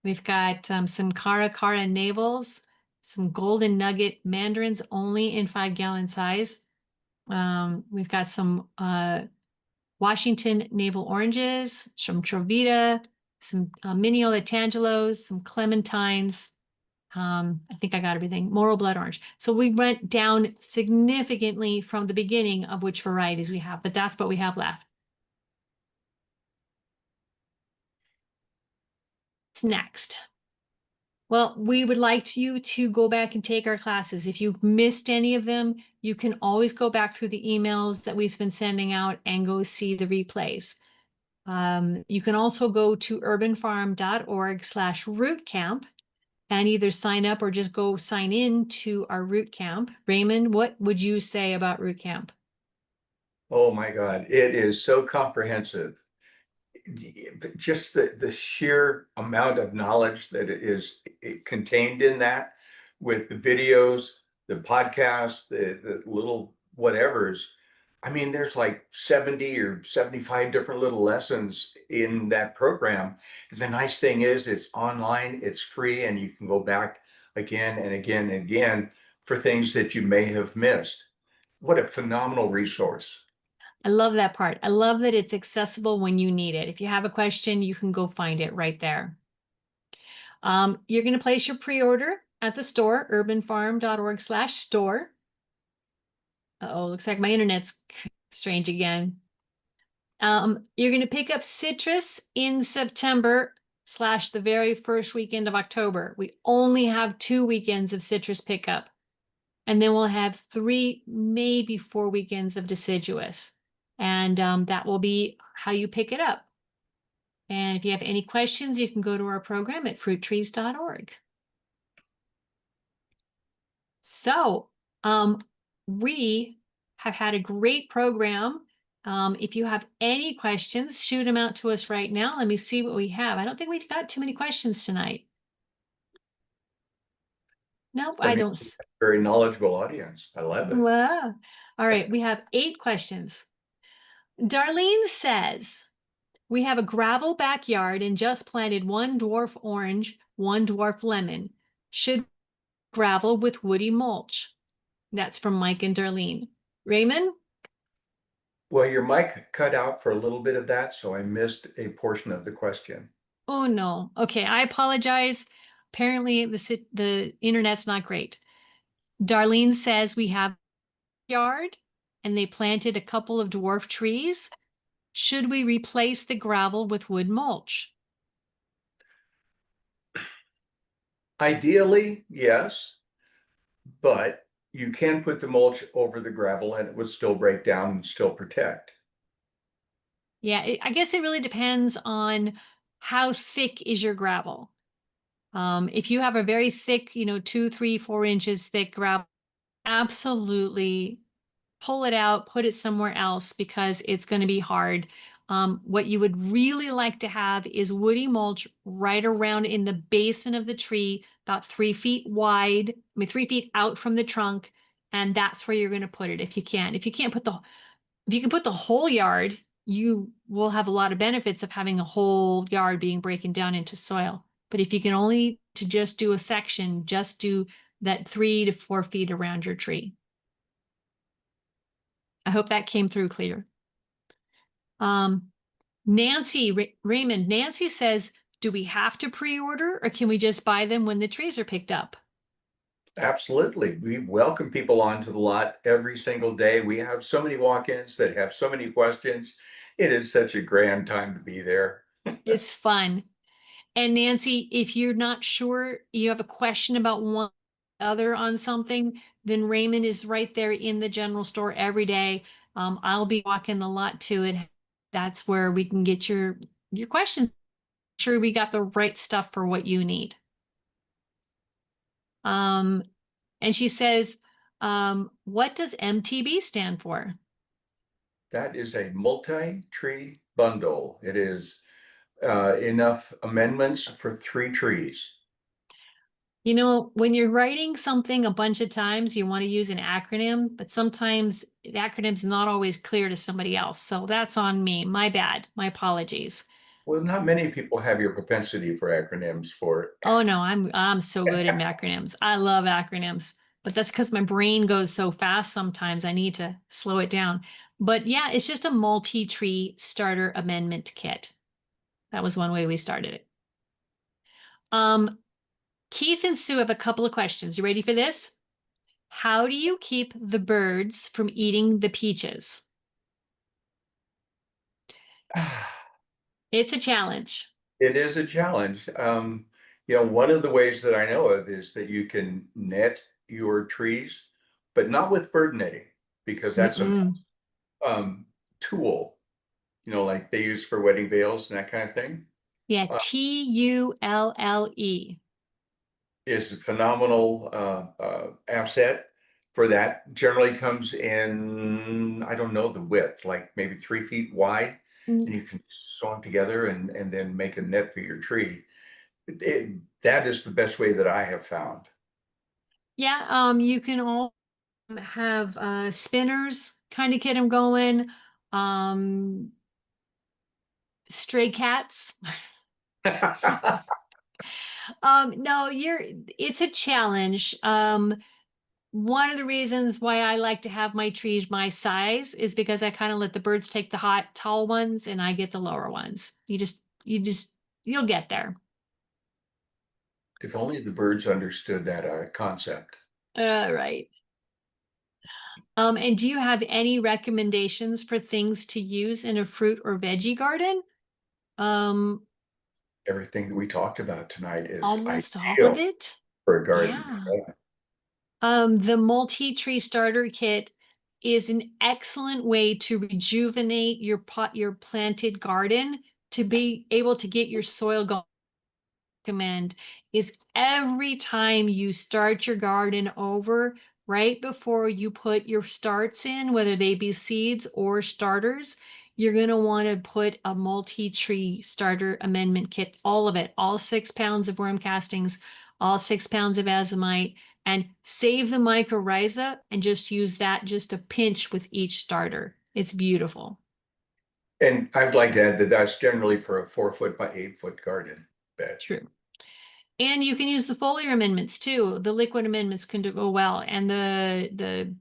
We've got some Cara Cara navels, some Golden Nugget mandarins only in 5-gallon size. We've got some Washington navel oranges, some Trovita, some Mineola Tangelos, some clementines. I think I got everything. Morel blood orange. So we went down significantly from the beginning of which varieties we have, but that's what we have left. What's next? Well, we would like you to go back and take our classes. If you've missed any of them, you can always go back through the emails that we've been sending out and go see the replays. You can also go to urbanfarm.org/root camp and either sign up or just go sign in to our root camp. Raymond, what would you say about root camp? oh my God, it is so comprehensive. Just the sheer amount of knowledge that is contained in that, with the videos, the podcasts, the little whatevers. I mean, there's like 70 or 75 different little lessons in that program. The nice thing is it's online, it's free, and you can go back again and again and again for things that you may have missed. What a phenomenal resource. I love that part. I love that it's accessible when you need it. If you have a question, you can go find it right there. You're going to place your pre-order at the store, urbanfarm.org/store. Uh-oh, looks like my internet's strange again. You're going to pick up citrus in September / the very first weekend of October. We only have 2 weekends of citrus pickup, and then we'll have 3, maybe 4 weekends of deciduous. And that will be how you pick it up. And if you have any questions, you can go to our program at fruittrees.org. So we have had a great program. If you have any questions, shoot them out to us right now. Let me see what we have. I don't think we've got too many questions tonight. Nope, That I means don't. we have a very knowledgeable audience. I love it. Wow. All right, we have 8 questions. Darlene says, we have a gravel backyard and just planted 1 dwarf orange, 1 dwarf lemon. Should gravel with woody mulch? That's from Mike and Darlene. Raymond? Well, your mic cut out for a little bit of that, so I missed a portion of the question. Oh no. Okay, I apologize. Apparently the internet's not great. Darlene says we have a yard and they planted a couple of dwarf trees. Should we replace the gravel with wood mulch? Ideally, yes, but you can put the mulch over the gravel and it would still break down and still protect. Yeah, I guess it really depends on how thick is your gravel. If you have a very thick, 2, 3, 4 inches thick gravel, absolutely pull it out, put it somewhere else because it's going to be hard. What you would really like to have is woody mulch right around in the basin of the tree, about 3 feet wide, 3 feet out from the trunk, and that's where you're going to put it if you can. If you can put the whole yard, you will have a lot of benefits of having a whole yard being broken down into soil. But if you can only to just do a section, just do that 3 to 4 feet around your tree. I hope that came through clear. Raymond, Nancy says, do we have to pre-order or can we just buy them when the trees are picked up? Absolutely. We welcome people onto the lot every single day. We have so many walk-ins that have so many questions. It is such a grand time to be there. It's fun. And Nancy, if you're not sure, you have a question about one other on something, then Raymond is right there in the general store every day. I'll be walking the lot too, and that's where we can get your questions. Sure, we got the right stuff for what you need. And she says, what does MTB stand for? That is a multi-tree bundle. It is enough amendments for 3 trees. When you're writing something a bunch of times, you want to use an acronym, but sometimes the acronym's not always clear to somebody else. So that's on me. My bad. My apologies. Well, not many people have your propensity for acronyms for Oh no, I'm so good at acronyms. I love acronyms, but that's because my brain goes so fast sometimes I need to slow it down. But yeah, it's just a multi-tree starter amendment kit. That was one way we started it. Um, Keith and Sue have a couple of questions. You ready for this? How do you keep the birds from eating the peaches? It's a challenge. It is a challenge. One of the ways that I know of is that you can net your trees, but not with bird netting, because that's a Mm-mm. tool, like they use for wedding veils and that kind of thing. Yeah, Uh, Tulle. is a phenomenal asset for that. Generally comes in, I don't know the width, like maybe 3 feet wide, and you can sew them together and then make a net for your tree. That is the best way that I have found. Yeah, you can all have spinners kind of get them going. Um, Stray cats. No, it's a challenge. one of the reasons why I like to have my trees my size is because I kind of let the birds take the hot, tall ones and I get the lower ones. You'll get there. If only the birds understood that concept. Right. And do you have any recommendations for things to use in a fruit or veggie garden? Um, Everything that we talked about tonight is almost all of ideal it. for a garden. Yeah. Yeah. The multi-tree starter kit is an excellent way to rejuvenate your planted garden to be able to get your soil going. Recommend is every time you start your garden over, right before you put your starts in, whether they be seeds or starters, you're going to want to put a multi-tree starter amendment kit, all of it, all 6 pounds of worm castings, all 6 pounds of azomite, and save the mycorrhiza and just use that just a pinch with each starter. It's beautiful. And I'd like to add that that's generally for a 4 foot by 8 foot garden bed. True. And you can use the foliar amendments too. The liquid amendments can go well. And the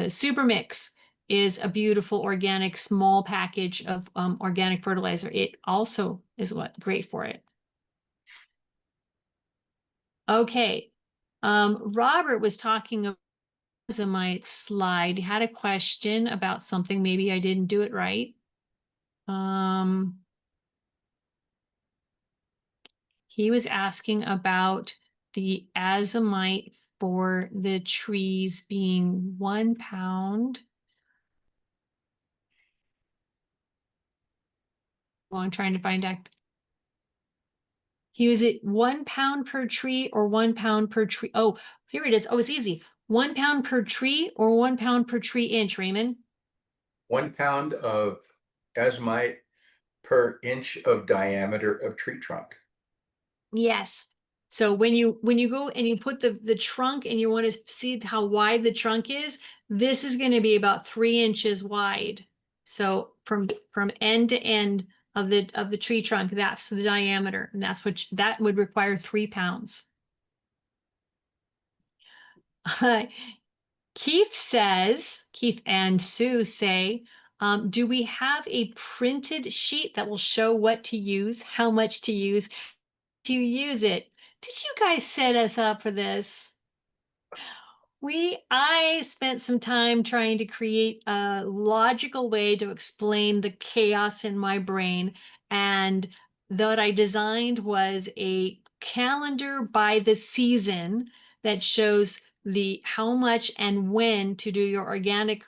super mix is a beautiful organic small package of organic fertilizer. It also is great for it. Okay. Robert was talking about my slide. He had a question about something. Maybe I didn't do it right. He was asking about the azomite for the trees being 1 pound. Well, I'm trying to find out. He was at 1 pound per tree or 1 pound per tree. Oh, here it is. Oh, it's easy. 1 pound per tree or 1 pound per tree inch, Raymond. 1 pound of azomite per inch of diameter of tree trunk. Yes. So when you go and you put the trunk and you want to see how wide the trunk is, this is going to be about 3 inches wide. So from end to end of the tree trunk, that's the diameter, and that would require 3 pounds. Keith and Sue say, do we have a printed sheet that will show what to use, how much to use it? Did you guys set us up for this? I spent some time trying to create a logical way to explain the chaos in my brain. And what I designed was a calendar by the season that shows how much and when to do your organic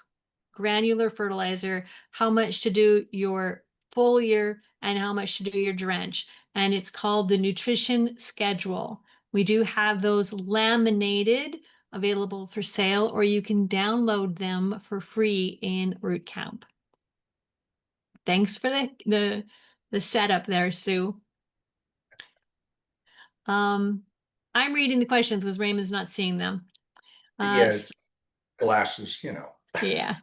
granular fertilizer, how much to do your foliar, and how much to do your drench. And it's called the nutrition schedule. We do have those laminated available for sale, or you can download them for free in Root Camp. Thanks for the setup there, Sue. I'm reading the questions because Raymond's not seeing them. Yes, glasses, you know. Yeah.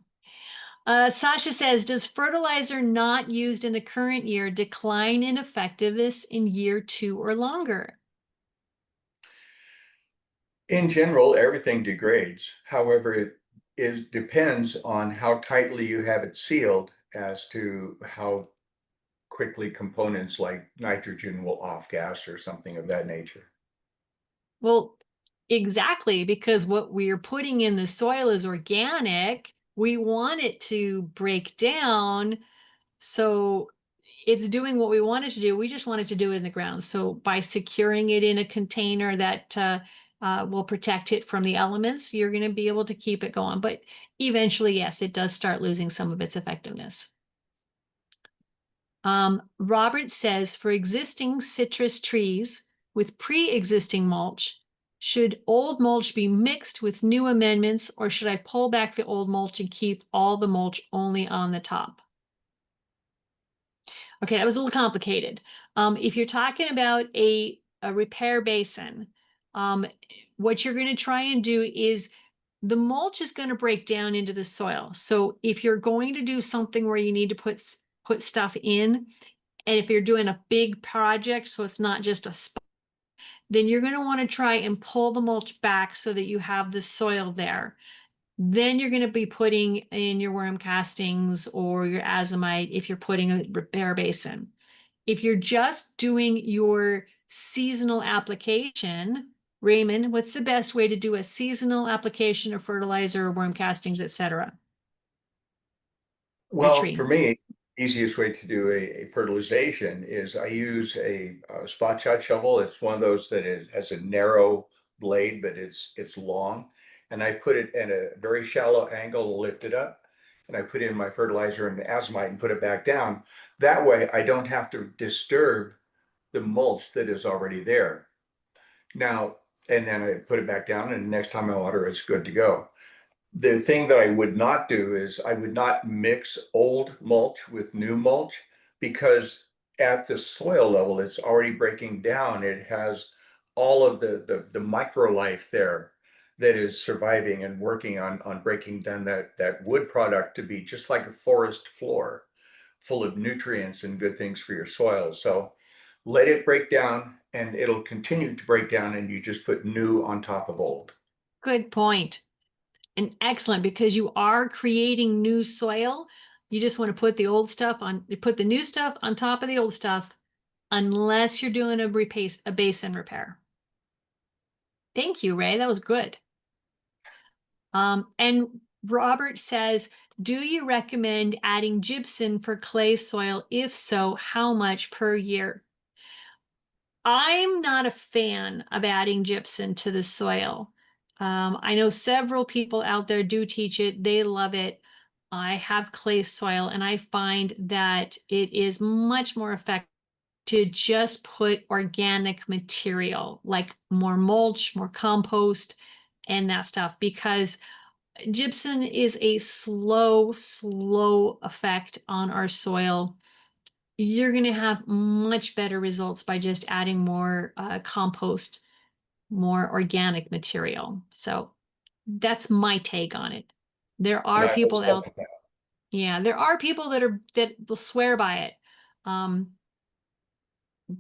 Sasha says, does fertilizer not used in the current year decline in effectiveness in year 2 or longer? In general, everything degrades. However, depends on how tightly you have it sealed as to how quickly components like nitrogen will off gas or something of that nature. Well, exactly, because what we're putting in the soil is organic. We want it to break down. So it's doing what we want it to do. We just want it to do it in the ground. So by securing it in a container that will protect it from the elements, you're going to be able to keep it going. But eventually, yes, it does start losing some of its effectiveness. Robert says for existing citrus trees with pre-existing mulch, should old mulch be mixed with new amendments, or should I pull back the old mulch and keep all the mulch only on the top? Okay, that was a little complicated. If you're talking about a repair basin, what you're going to try and do is the mulch is going to break down into the soil. So if you're going to do something where you need to put stuff in, and if you're doing a big project, so it's not just a spot, then you're going to want to try and pull the mulch back so that you have the soil there. Then you're going to be putting in your worm castings or your azomite if you're putting a bare basin. If you're just doing your seasonal application, Raymond, what's the best way to do a seasonal application of fertilizer, worm castings, etc.? Your Well, tree. for me, easiest way to do a fertilization is I use spot shot shovel. It's one of those that has a narrow blade, but it's long. And I put it at a very shallow angle to lift it up. And I put in my fertilizer and azomite and put it back down. That way I don't have to disturb the mulch that is already there. Now, and then I put it back down, and the next time I water, it's good to go. The thing that I would not do is I would not mix old mulch with new mulch because at the soil level, it's already breaking down. It has all of the micro life there that is surviving and working on breaking down that wood product to be just like a forest floor full of nutrients and good things for your soil. So let it break down and it'll continue to break down and you just put new on top of old. Good point. And excellent, because you are creating new soil. You just want to put the old stuff on, put the new stuff on top of the old stuff, unless you're doing a basin repair. Thank you, Ray. That was good. And Robert says, do you recommend adding gypsum for clay soil? If so, how much per year? I'm not a fan of adding gypsum to the soil. I know several people out there do teach it. They love it. I have clay soil and I find that it is much more effective to just put organic material, like more mulch, more compost, and that stuff, because gypsum is a slow effect on our soil. You're going to have much better results by just adding more compost, more organic material. So that's my take on it. There And are I will people out, second that. yeah, there are people that will swear by it. Um,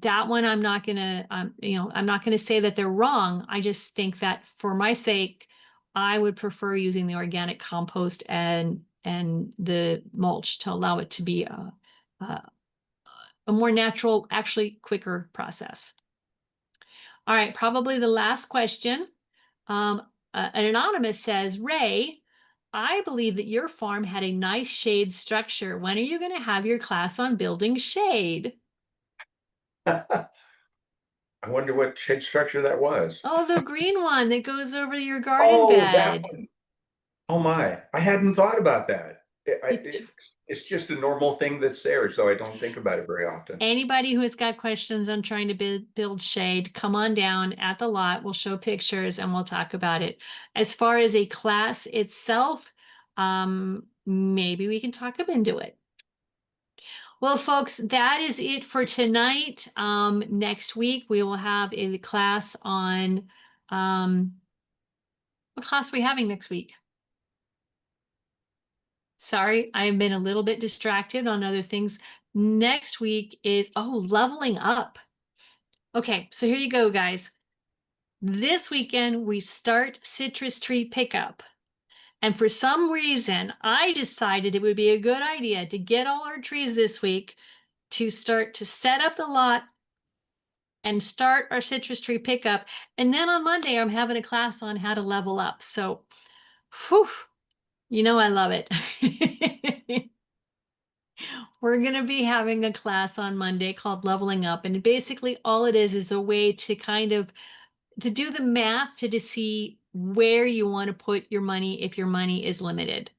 that one I'm not gonna, I'm not gonna say that they're wrong. I just think that for my sake, I would prefer using the organic compost and the mulch to allow it to be a more natural, actually quicker process. All right, probably the last question. An anonymous says, Ray, I believe that your farm had a nice shade structure. When are you going to have your class on building shade? I wonder what shade structure that was. Oh, the green one that goes over your garden Oh, that bed. one. Oh my, I hadn't thought about that. It, It's just a normal thing that's there, so I don't think about it very often. Anybody who has got questions on trying to build shade, come on down at the lot. We'll show pictures and we'll talk about it. As far as a class itself, maybe we can talk up into it. Well, folks, that is it for tonight. Next week, we will have a class on, what class are we having next week? Sorry, I've been a little bit distracted on other things. Next week is, oh, leveling up. Okay, so here you go, guys. This weekend, we start citrus tree pickup. And for some reason, I decided it would be a good idea to get all our trees this week to start to set up the lot and start our citrus tree pickup. And then on Monday, I'm having a class on how to level up. So, whew, I love it. We're going to be having a class on Monday called Leveling Up. And basically all it is a way to kind of to do the math to see where you want to put your money if your money is limited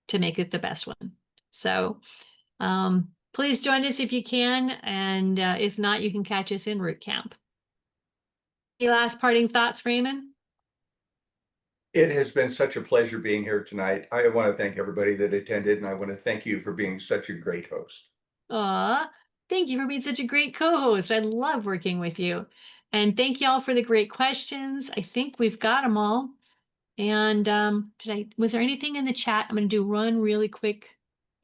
to make it the best one. So please join us if you can. And if not, you can catch us in root camp. Any last parting thoughts, Raymond? It has been such a pleasure being here tonight. I want to thank everybody that attended, and I want to thank you for being such a great host. Aw, thank you for being such a great co-host. I love working with you. And thank you all for the great questions. I think we've got them all. And was there anything in the chat? I'm going to do run really quick.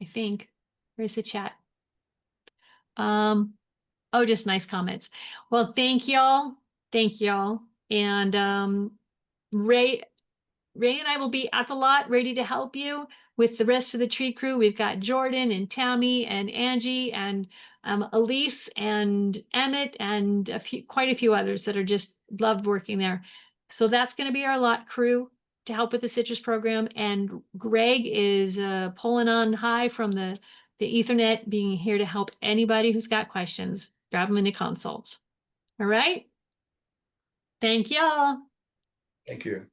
I think. Where's the chat? Oh, just nice comments. Well, thank y'all. Thank y'all. And Ray, Ray and I will be at the lot ready to help you with the rest of the tree crew. We've got Jordan and Tammy and Angie and Elise and Emmett and quite a few others that are just loved working there. So that's going to be our lot crew to help with the citrus program. And Greg is pulling on high from the Ethernet, being here to help anybody who's got questions. Grab them into consults. All right. Thank y'all. Thank you.